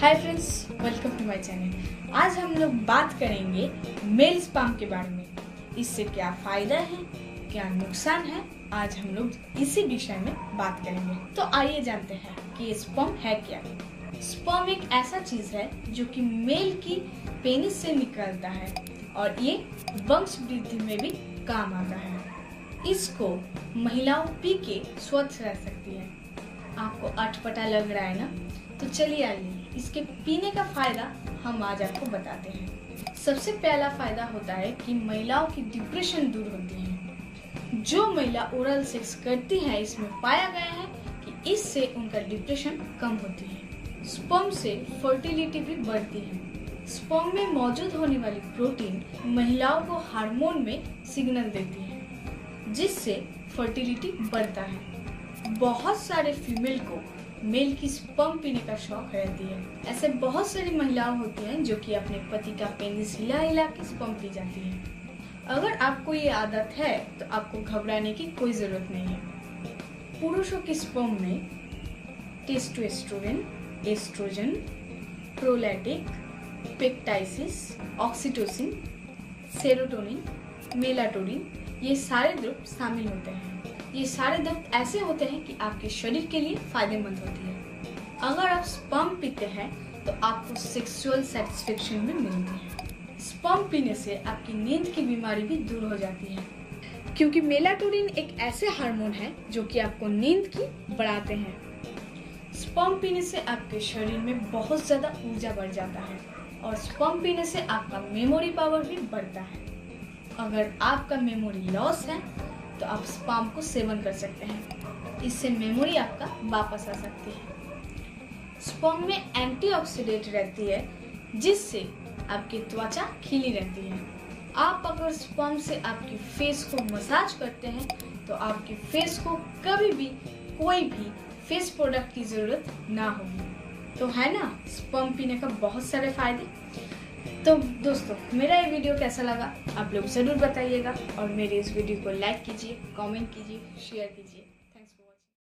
Hi friends, welcome to my channel. आज हम लोग बात करेंगे मेल स्पर्म के बारे में। इससे क्या फायदा है, क्या नुकसान है, आज हम लोग इसी विषय में बात करेंगे। तो आइए जानते हैं कि स्पर्म है क्या। स्पर्म एक ऐसा चीज है जो कि मेल की पेनिस से निकलता है और ये वंश वृद्धि में भी काम आता है। इसको महिलाओं पी के स्वच्छ रह सकती है। आपको अटपटा लग रहा है ना, तो चलिए आइए इसके पीने का फायदा हम आज आपको बताते हैं। सबसे पहला फायदा होता है कि महिलाओं की डिप्रेशन दूर होती है। जो महिला ओरल सेक्स करती है, इसमें पाया गया है कि इससे उनका डिप्रेशन कम होती है। स्पर्म से फर्टिलिटी भी बढ़ती है। स्पर्म में मौजूद होने वाली प्रोटीन महिलाओं को हार्मोन में सिग्नल देती है, जिससे फर्टिलिटी बढ़ता है। बहुत सारे फीमेल को मेल की स्पर्म पीने का शौक रहती है। ऐसे बहुत सारी महिलाएं होती हैं जो कि अपने पति का पेनिस हिला हिला के स्पर्म पी जाती हैं। अगर आपको ये आदत है तो आपको घबराने की कोई जरूरत नहीं है। पुरुषों के स्पर्म में testosterone, oestrogen, prolactin, peptides, oxytocin, serotonin, melatonin ये सारे द्रव्य शामिल होते हैं। ये सारे द्रव्य ऐसे होते हैं कि आपके शरीर के लिए फायदेमंद होती है। अगर आप स्पर्म पीते हैं तो आपको सेक्सुअल सेटिस्फेक्शन भी मिलती है। स्पर्म पीने से आपकी नींद की बीमारी भी दूर हो जाती है, क्योंकि मेलाटोनिन एक ऐसे हार्मोन है जो कि आपको नींद की बढ़ाते हैं। स्पर्म पीने से आपके शरीर में बहुत ज्यादा ऊर्जा बढ़ जाता है और स्पर्म पीने से आपका मेमोरी पावर भी बढ़ता है। अगर आपका मेमोरी लॉस है तो आप स्पर्म को सेवन कर सकते हैं। इससे मेमोरी आपका वापस आ सकती है। स्पर्म में एंटीऑक्सीडेंट रहती है, जिससे आपकी त्वचा खिली रहती है। आप अगर स्पर्म से आपकी फेस को मसाज करते हैं तो आपके फेस को कभी भी कोई भी फेस प्रोडक्ट की जरूरत ना होगी। तो है ना स्पर्म पीने का बहुत सारे फायदे। तो दोस्तों, मेरा ये वीडियो कैसा लगा आप लोग ज़रूर बताइएगा और मेरे इस वीडियो को लाइक कीजिए, कमेंट कीजिए, शेयर कीजिए।